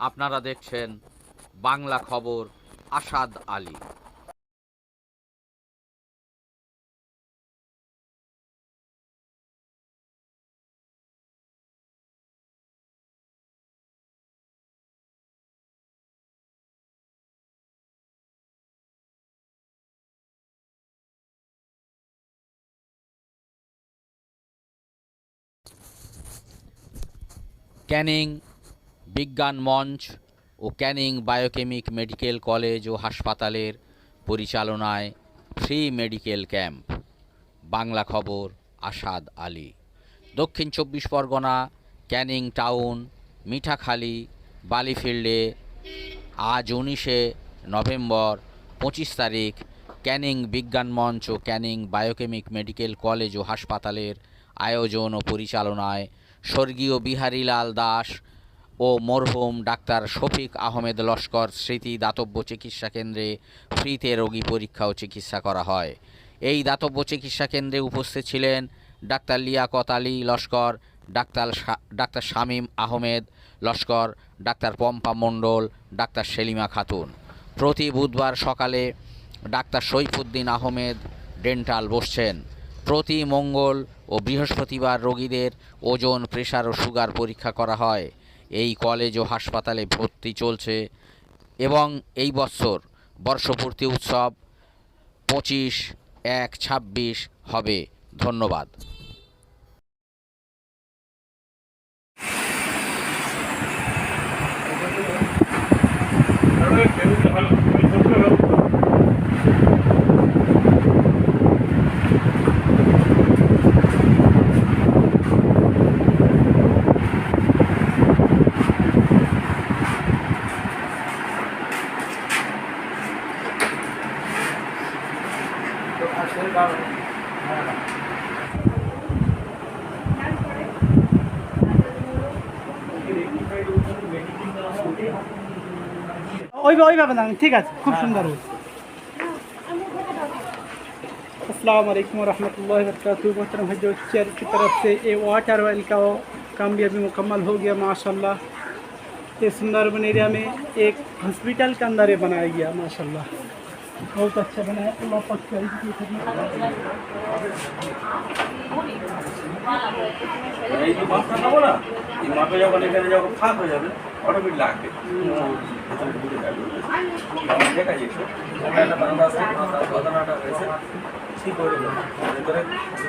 আপনারা দেখছেন বাংলা খবর, আসাদ আলী। ক্যানিং বিজ্ঞান মঞ্চ ও ক্যানিং বায়োকেমিক মেডিকেল কলেজ ও হাসপাতালের পরিচালনায় ফ্রি মেডিকেল ক্যাম্প। বাংলা খবর, আসাদ আলী। দক্ষিণ 24 পরগনা, ক্যানিং টাউন, মিঠাখালী, বালিফিল্ডে আজ 19শে নভেম্বর 25 তারিখ ক্যানিং বিজ্ঞান মঞ্চ ও ক্যানিং বায়োকেমিক মেডিকেল কলেজ ও হাসপাতালের আয়োজন ও পরিচালনায় স্বর্গীয় বিহারীলাল দাস ও মরহুম ডাক্তার শফিক আহমেদ লস্কর স্মৃতি দাতব্য চিকিৎসা কেন্দ্রে ফ্রিতে রোগী পরীক্ষা ও চিকিৎসা করা হয়। এই দাতব্য চিকিৎসা কেন্দ্রে উপস্থিত ছিলেন doctor Liaquat Ali Laskar, doctor Shamim Ahmed Laskar, doctor Pampa Mondal, doctor Selima Khatun. প্রতি বুধবার সকালে ডাক্তার সৈফুদ্দিন আহমেদ ডেন্টাল বসছেন। প্রতি মঙ্গল ও বৃহস্পতিবার রোগীদের ওজন, প্রেশার ও সুগার পরীক্ষা করা হয়। এই কলেজ ও হাসপাতালে ভর্তি চলছে এবং এই বছর বর্ষপূর্তি উৎসব 25/1/26 হবে। ধন্যবাদ। ওইভাবে না, ঠিক আছে, খুব সুন্দর হয়েছে। अस्सलाम वालेकुम रहमतुल्लाहि व बरकातहू। मोहतरम हज चेयर की तरफ से ये वाटर वेल का काम भी अभी मुकम्मल हो गया माशाल्लाह। ये सुंदरबन एरिया में एक हॉस्पिटल के अंदर ये बनाया गया माशाल्लाह, बहुत अच्छा बनाया। अल्लाह पाक की এই যে মাছটা খাবো না, এই মাপে যখন এখানে যখন ফাঁক হয়ে যাবে অটোমেটিক লাগবে। দেখা যাচ্ছে একটা বাংলা আছে, বাংলাটা হয়েছে ঠিক করে